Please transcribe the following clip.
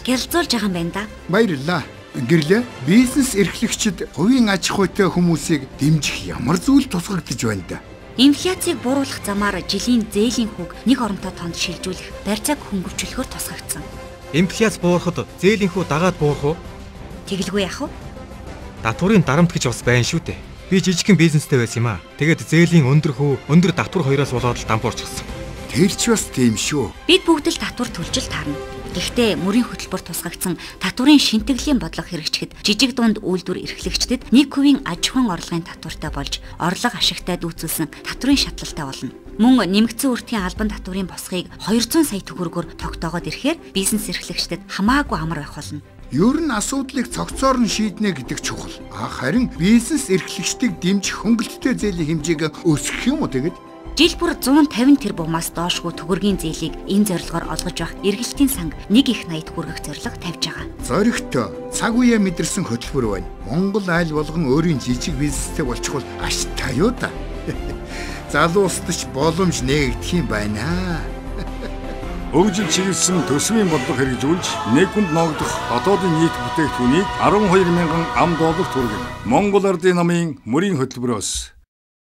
ярилцуулж байгаа юм байна да. Баярлалаа. Гэрлээ бизнес эрхлэгчид хувийн аж ахуйтай хүмүүсийг дэмжих ямар зүйл тусгагдж байна да? Инфляцийг бууруулах замаар жилийн зээлийн хүүг нэг оронтой тоонд шилжүүлэх барьцааг хөнгөвчлөхөөр тусгагдсан. Инфляц буурахад зээлийн хүү дагаад буурах уу? Тэгэлгүй яах вэ? Татварын дарамт гэж бас байна шүү дээ. Би жижигхэн бизнестэй байсан юм аа. Тэгээд зээлийн өндөр хүү, өндөр татвар хоёроос болоод л дампуурчихсан. Тэр ч бас тийм шүү. Бид бүгд л татвар төлж таарна. Гэхдээ мөрийн хөтөлбөр тусгагдсан татварын шинтгэлийн бодлого хэрэгжихэд жижиг дунд үйлдвэр эрхлэгчдэд 1% аж ахуйн орлогын татвартай болж орлого ашигтай дүүцүүлсэн татварын шатлалтай болно. Мөн нэмэгдсэн үртгийн албан татварын босхийг 200 сая төгрөгөөр тогтоогоод ирэхээр бизнес эрхлэгчдэд хамаагүй амар байх болно. Ер нь асуудлыг цогцоор нь шийднэ гэдэг чухал. Харин бизнес эрхлэгчдийг дэмжих хөнгөлөлттэй зээлийн хэмжээг өсгөх юм уу тэгэд? Жил бүр 150 тэрбумаас доошгүй төгрөгийн зээлийг энэ зорилгоор олгож байх эргэлтийн санг 180 хүргэх зорилго тавьж байгаа. Зоригтой цаг үеэ мэдэрсэн хөтөлбөр байна. Монгол айл болгон өөрийн жижиг бизнестэй болчихвол аштай юу да. Залуустад ч боломж нээгдэх юм байна. Хөгжил чиглэсэн төсвийн бодлого хэрэгжүүлж нэг хүнд ногдох хотоодын нийт бүтээгдэхүүнийг 12 мянган ам долларт хүргэнэ. Монгол Ардын намын мөрийн хөтөлбөрөөс